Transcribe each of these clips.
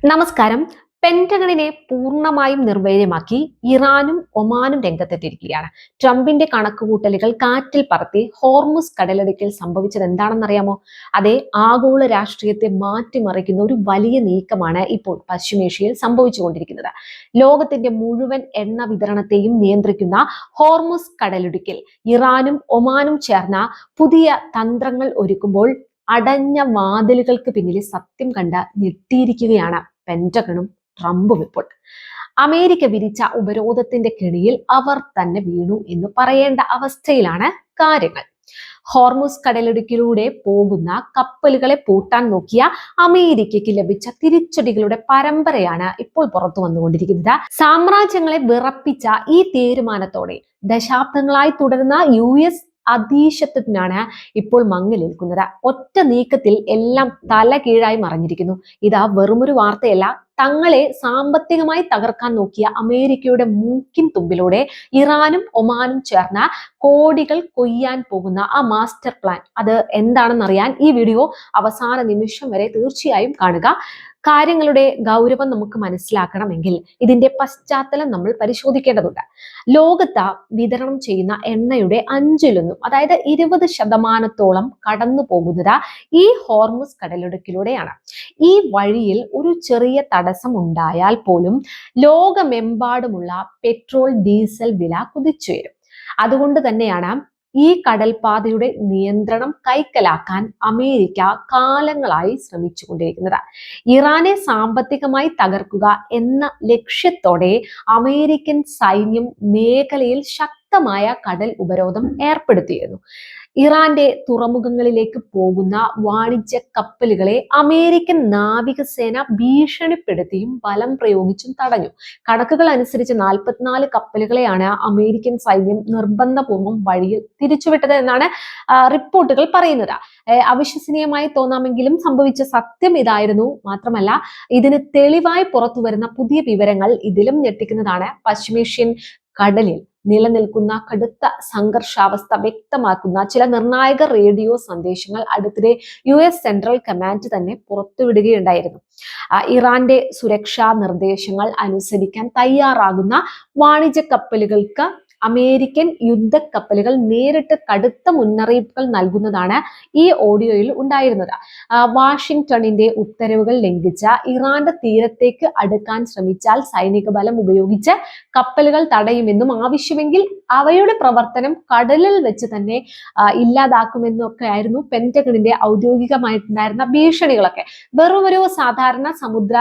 നമസ്കാരം. പെന്റഗണിനെ പൂർണ്ണമായും നിർവീര്യമാക്കി ഇറാനും ഒമാനും രംഗത്തെത്തിയിരിക്കുകയാണ്. ട്രംപിന്റെ കണക്കുകൂട്ടലുകൾ കാറ്റിൽ പറത്തി ഹോർമുസ് കടലിടുക്കിൽ സംഭവിച്ചത് എന്താണെന്നറിയാമോ? അതേ, ആഗോള രാഷ്ട്രീയത്തെ മാറ്റിമറിക്കുന്ന ഒരു വലിയ നീക്കമാണ് ഇപ്പോൾ പശ്ചിമേഷ്യയിൽ സംഭവിച്ചുകൊണ്ടിരിക്കുന്നത്. ലോകത്തിന്റെ മുഴുവൻ എണ്ണ വിതരണത്തെയും നിയന്ത്രിക്കുന്ന ഹോർമുസ് കടലിടുക്കിൽ ഇറാനും ഒമാനും ചേർന്ന പുതിയ തന്ത്രങ്ങൾ ഒരുക്കുമ്പോൾ അടഞ്ഞ വാതിലുകൾക്ക് പിന്നിലെ സത്യം കണ്ട് ഞെട്ടിയിരിക്കുകയാണ് പെന്റഗണും ട്രംപും ഇപ്പോൾ. അമേരിക്ക വിരിച്ച ഉപരോധത്തിന്റെ കെണിയിൽ അവർ തന്നെ വീണു എന്ന് പറയേണ്ട അവസ്ഥയിലാണ് കാര്യങ്ങൾ. ഹോർമുസ് കടലിടുക്കിലൂടെ പോകുന്ന കപ്പലുകളെ പൂട്ടാൻ നോക്കിയ അമേരിക്കയ്ക്ക് ലഭിച്ച തിരിച്ചടികളുടെ പരമ്പരയാണ് ഇപ്പോൾ പുറത്തു വന്നുകൊണ്ടിരിക്കുന്നത്. സാമ്രാജ്യങ്ങളെ വിറപ്പിച്ച ഈ തീരുമാനത്തോടെ ദശാബ്ദങ്ങളായി തുടരുന്ന US അധീശത്വത്തിനാണ് ഇപ്പോൾ മങ്ങലേൽക്കുന്നത്. ഒറ്റ നീക്കത്തിൽ എല്ലാം തല കീഴായി മറിഞ്ഞിരിക്കുന്നു. ഇതാ വെറുമൊരു വാർത്തയല്ല. തങ്ങളെ സാമ്പത്തികമായി തകർക്കാൻ നോക്കിയ അമേരിക്കയുടെ മൂക്കിൻ തുമ്പിലൂടെ ഇറാനും ഒമാനും ചേർന്ന കോടികൾ കൊയ്യാൻ പോകുന്ന ആ മാസ്റ്റർ പ്ലാൻ അത് എന്താണെന്നറിയാൻ ഈ വീഡിയോ അവസാന നിമിഷം വരെ തീർച്ചയായും കാണുക. കാര്യങ്ങളുടെ ഗൗരവം നമുക്ക് മനസ്സിലാക്കണമെങ്കിൽ ഇതിന്റെ പശ്ചാത്തലം നമ്മൾ പരിശോധിക്കേണ്ടതുണ്ട്. ലോകത്ത് വിതരണം ചെയ്യുന്ന എണ്ണയുടെ 5-1, അതായത് 20% കടന്നു പോകുന്നത് ഈ ഹോർമുസ് കടലിടുക്കിലൂടെയാണ്. ഈ വഴിയിൽ ഒരു ചെറിയ തടസ്സം ഉണ്ടായാൽ പോലും ലോകമെമ്പാടുമുള്ള പെട്രോൾ, ഡീസൽ വില കുതിച്ചുയരും. അതുകൊണ്ട് തന്നെയാണ് ഈ കടൽപാതയുടെ നിയന്ത്രണം കൈക്കലാക്കാൻ അമേരിക്ക കാലങ്ങളായി ശ്രമിച്ചുകൊണ്ടിരിക്കുന്നത്. ഇറാനെ സാമ്പത്തികമായി തകർക്കുക എന്ന ലക്ഷ്യത്തോടെ അമേരിക്കൻ സൈന്യം മേഖലയിൽ ശക്തമായ കടൽ ഉപരോധം ഏർപ്പെടുത്തിയിരുന്നു. ഇറാന്റെ തുറമുഖങ്ങളിലേക്ക് പോകുന്ന വാണിജ്യ കപ്പലുകളെ അമേരിക്കൻ നാവികസേന ഭീഷണിപ്പെടുത്തിയും ബലം പ്രയോഗിച്ചും തടഞ്ഞു. കണക്കുകൾ അനുസരിച്ച് 44 കപ്പലുകളെയാണ് അമേരിക്കൻ സൈന്യം നിർബന്ധപൂർവ്വം വഴിയിൽ തിരിച്ചുവിട്ടത് എന്നാണ് റിപ്പോർട്ടുകൾ പറയുന്നത്. അവിശ്വസനീയമായി തോന്നാമെങ്കിലും സംഭവിച്ച സത്യം ഇതായിരുന്നു. മാത്രമല്ല, ഇതിന് തെളിവായി പുറത്തു വരുന്ന പുതിയ വിവരങ്ങൾ ഇതിലും ഞെട്ടിക്കുന്നതാണ്. പശ്ചിമേഷ്യൻ കടലിൽ നിലനിൽക്കുന്ന കടുത്ത സംഘർഷാവസ്ഥ വ്യക്തമാക്കുന്ന ചില നിർണായക റേഡിയോ സന്ദേശങ്ങൾ അടുത്തിടെ US സെൻട്രൽ കമാൻഡ് തന്നെ പുറത്തുവിടുകയുണ്ടായിരുന്നു. ഇറാന്റെ സുരക്ഷാ നിർദ്ദേശങ്ങൾ അനുസരിക്കാൻ തയ്യാറാകുന്ന വാണിജ്യ കപ്പലുകൾക്ക് അമേരിക്കൻ യുദ്ധക്കപ്പലുകൾ നേരിട്ട് കടുത്ത മുന്നറിയിപ്പുകൾ നൽകുന്നതാണ് ഈ ഓഡിയോയിൽ ഉണ്ടായിരുന്നത്. വാഷിംഗ്ടണിന്റെ ഉത്തരവുകൾ ലംഘിച്ച ഇറാന്റെ തീരത്തേക്ക് അടുക്കാൻ ശ്രമിച്ചാൽ സൈനിക ബലം ഉപയോഗിച്ച് കപ്പലുകൾ തടയുമെന്നും ആവശ്യമെങ്കിൽ അവയുടെ പ്രവർത്തനം കടലിൽ വെച്ച് തന്നെ ഇല്ലാതാക്കുമെന്നും ഒക്കെ ആയിരുന്നു പെന്റഗണിന്റെ ഔദ്യോഗികമായിട്ടുണ്ടായിരുന്ന ഭീഷണികളൊക്കെ. വെറും ഒരു സാധാരണ സമുദ്ര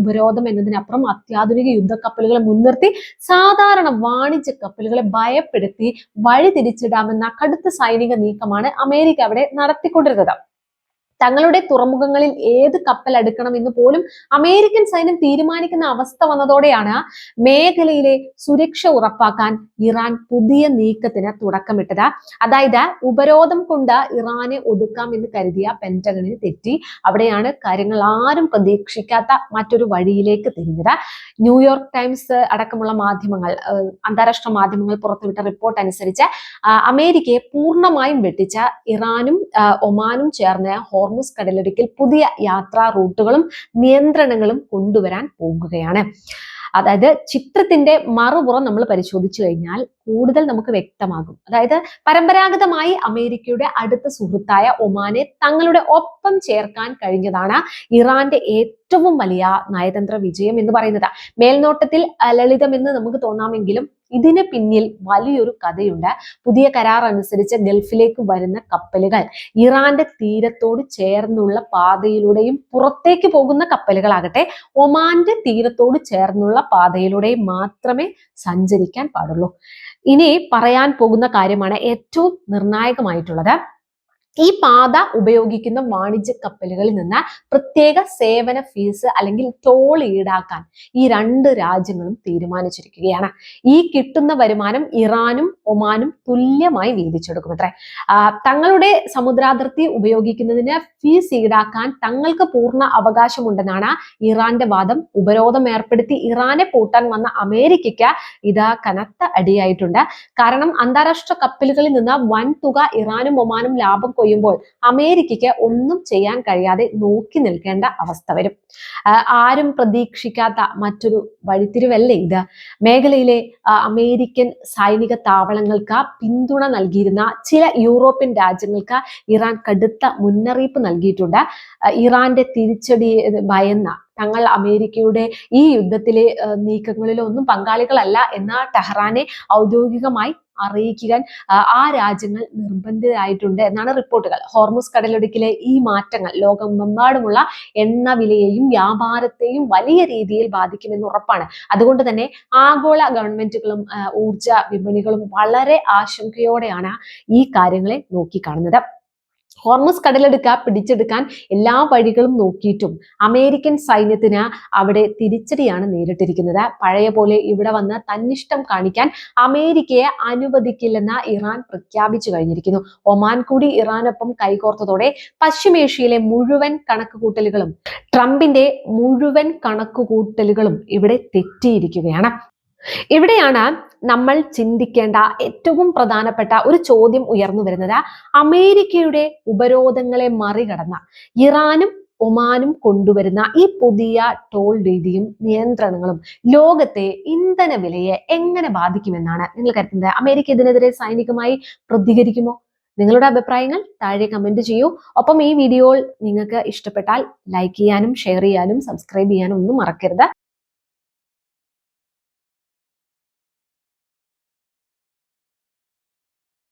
ഉപരോധം എന്നതിനപ്പുറം അത്യാധുനിക യുദ്ധക്കപ്പലുകളെ മുൻനിർത്തി സാധാരണ വാണിജ്യ കപ്പലുകളെ ഭയപ്പെടുത്തി വഴി തിരിച്ചിടാമെന്ന കടുത്ത സൈനിക നീക്കമാണ് അമേരിക്ക അവിടെ നടത്തിക്കൊണ്ടിരുന്നത്. തങ്ങളുടെ തുറമുഖങ്ങളിൽ ഏത് കപ്പൽ അടുക്കണം എന്ന് പോലും അമേരിക്കൻ സൈന്യം തീരുമാനിക്കുന്ന അവസ്ഥ വന്നതോടെയാണ് മേഖലയിലെ സുരക്ഷ ഉറപ്പാക്കാൻ ഇറാൻ പുതിയ നീക്കത്തിന് തുടക്കമിട്ടത്. അതായത് ഉപരോധം കൊണ്ട് ഇറാനെ ഒതുക്കാം എന്ന് കരുതിയ പെന്റഗണിന് തെറ്റി. അവിടെയാണ് കാര്യങ്ങൾ ആരും പ്രതീക്ഷിക്കാത്ത മറ്റൊരു വഴിയിലേക്ക് തിരിഞ്ഞത്. ന്യൂയോർക്ക് ടൈംസ് അടക്കമുള്ള മാധ്യമങ്ങൾ, അന്താരാഷ്ട്ര മാധ്യമങ്ങൾ പുറത്തുവിട്ട റിപ്പോർട്ട് അനുസരിച്ച് അമേരിക്കയെ പൂർണ്ണമായും വെട്ടിച്ച ഇറാനും ഒമാനും ചേർന്ന് ഹോർമുസ് കടലിടുക്കിൽ പുതിയ യാത്രാ റൂട്ടുകളും നിയന്ത്രണങ്ങളും കൊണ്ടുവരാൻ പോകുകയാണ്. അതായത് ചിത്രത്തിന്റെ മറുപുറം നമ്മൾ പരിശോധിച്ചു കഴിഞ്ഞാൽ കൂടുതൽ നമുക്ക് വ്യക്തമാകും. അതായത് പരമ്പരാഗതമായി അമേരിക്കയുടെ അടുത്ത സുഹൃത്തായ ഒമാനെ തങ്ങളുടെ ഒപ്പം ചേർക്കാൻ കഴിഞ്ഞതാണ് ഇറാന്റെ ഏറ്റവും വലിയ നയതന്ത്ര വിജയം എന്ന് പറയുന്നത്. മേൽനോട്ടത്തിൽ ലളിതമെന്ന് നമുക്ക് തോന്നാമെങ്കിലും ഇതിന് പിന്നിൽ വലിയൊരു കഥയുണ്ട്. പുതിയ കരാർ അനുസരിച്ച് ഗൾഫിലേക്ക് വരുന്ന കപ്പലുകൾ ഇറാന്റെ തീരത്തോട് ചേർന്നുള്ള പാതയിലൂടെയും പുറത്തേക്ക് പോകുന്ന കപ്പലുകളാകട്ടെ ഒമാന്റെ തീരത്തോട് ചേർന്നുള്ള പാതയിലൂടെയും മാത്രമേ സഞ്ചരിക്കാൻ പാടുള്ളൂ. ഇനി പറയാൻ പോകുന്ന കാര്യമാണ് ഏറ്റവും നിർണായകമായിട്ടുള്ളത്. ഈ പാത ഉപയോഗിക്കുന്ന വാണിജ്യ കപ്പലുകളിൽ നിന്ന് പ്രത്യേക സേവന ഫീസ് അല്ലെങ്കിൽ ടോൾ ഈടാക്കാൻ ഈ 2 രാജ്യങ്ങളും തീരുമാനിച്ചിരിക്കുകയാണ്. ഈ കിട്ടുന്ന വരുമാനം ഇറാനും ഒമാനും തുല്യമായി വീതിച്ചെടുക്കുമത്രേ. തങ്ങളുടെ സമുദ്രാതിർത്തി ഉപയോഗിക്കുന്നതിന് ഫീസ് ഈടാക്കാൻ തങ്ങൾക്ക് പൂർണ്ണ അവകാശമുണ്ടെന്നാണ് ഇറാന്റെ വാദം. ഉപരോധം ഏർപ്പെടുത്തി ഇറാനെ പൂട്ടാൻ വന്ന അമേരിക്കയ്ക്ക് ഇത് കനത്ത അടിയായിട്ടുണ്ട്. കാരണം അന്താരാഷ്ട്ര കപ്പലുകളിൽ നിന്ന് വൻ തുക ഇറാനും ഒമാനും ലാഭം കൊയ്യുമ്പോൾ അമേരിക്കയ്ക്ക് ഒന്നും ചെയ്യാൻ കഴിയാതെ നോക്കി നിൽക്കേണ്ട അവസ്ഥ വരും. ആരും പ്രതീക്ഷിക്കാത്ത മറ്റൊരു വഴിത്തിരിവല്ലേ ഇത്. മേഖലയിലെ അമേരിക്കൻ സൈനിക താവളങ്ങൾക്ക് പിന്തുണ നൽകിയിരുന്ന ചില യൂറോപ്യൻ രാജ്യങ്ങൾക്ക് ഇറാൻ കടുത്ത മുന്നറിയിപ്പ് നൽകിയിട്ടുണ്ട്. ഇറാന്റെ തിരിച്ചടി ഭയന്ന തങ്ങൾ അമേരിക്കയുടെ ഈ യുദ്ധത്തിലെ നീക്കങ്ങളിലൊന്നും പങ്കാളികളല്ല എന്ന ടെഹ്റാനെ ഔദ്യോഗികമായി അറിയിക്കാൻ ആ രാജ്യങ്ങൾ നിർബന്ധിതരായിട്ടുണ്ട് എന്നാണ് റിപ്പോർട്ടുകൾ. ഹോർമുസ് കടലിടുക്കിലെ ഈ മാറ്റങ്ങൾ ലോകമെമ്പാടുമുള്ള എണ്ണ വിലയെയും വ്യാപാരത്തെയും വലിയ രീതിയിൽ ബാധിക്കുമെന്ന് ഉറപ്പാണ്. അതുകൊണ്ട് തന്നെ ആഗോള ഗവൺമെന്റുകളും ഊർജ വിപണികളും വളരെ ആശങ്കയോടെയാണ് ഈ കാര്യങ്ങളെ നോക്കിക്കാണുന്നത്. ഹോർമുസ് കടലെടുക്ക പിടിച്ചെടുക്കാൻ എല്ലാ വഴികളും നോക്കിയിട്ടും അമേരിക്കൻ സൈന്യത്തിന് അവിടെ തിരിച്ചടിയാണ് നേരിട്ടിരിക്കുന്നത്. പഴയ പോലെ ഇവിടെ വന്ന് തന്നിഷ്ടം കാണിക്കാൻ അമേരിക്കയെ അനുവദിക്കില്ലെന്ന് ഇറാൻ പ്രഖ്യാപിച്ചു കഴിഞ്ഞിരിക്കുന്നു. ഒമാൻ കൂടി ഇറാനൊപ്പം കൈകോർത്തതോടെ പശ്ചിമേഷ്യയിലെ മുഴുവൻ കണക്കുകൂട്ടലുകളും ട്രംപിന്റെ മുഴുവൻ കണക്കുകൂട്ടലുകളും ഇവിടെ തെറ്റിയിരിക്കുകയാണ്. ഇവിടെയാണ് നമ്മൾ ചിന്തിക്കേണ്ട ഏറ്റവും പ്രധാനപ്പെട്ട ഒരു ചോദ്യം ഉയർന്നു വരുന്നത്. അമേരിക്കയുടെ ഉപരോധങ്ങളെ മറികടന്ന ഇറാനും ഒമാനും കൊണ്ടുവരുന്ന ഈ പുതിയ ടോൾ രീതിയും നിയന്ത്രണങ്ങളും ലോകത്തെ ഇന്ധന വിലയെ എങ്ങനെ ബാധിക്കുമെന്നാണ് നിങ്ങൾ കരുതുന്നത്? അമേരിക്ക ഇതിനെതിരെ സൈനികമായി പ്രതികരിക്കുമോ? നിങ്ങളുടെ അഭിപ്രായങ്ങൾ താഴെ കമന്റ് ചെയ്യൂ. ഒപ്പം ഈ വീഡിയോ നിങ്ങൾക്ക് ഇഷ്ടപ്പെട്ടാൽ ലൈക്ക് ചെയ്യാനും ഷെയർ ചെയ്യാനും സബ്സ്ക്രൈബ് ചെയ്യാനും ഒന്നും മറക്കരുത്.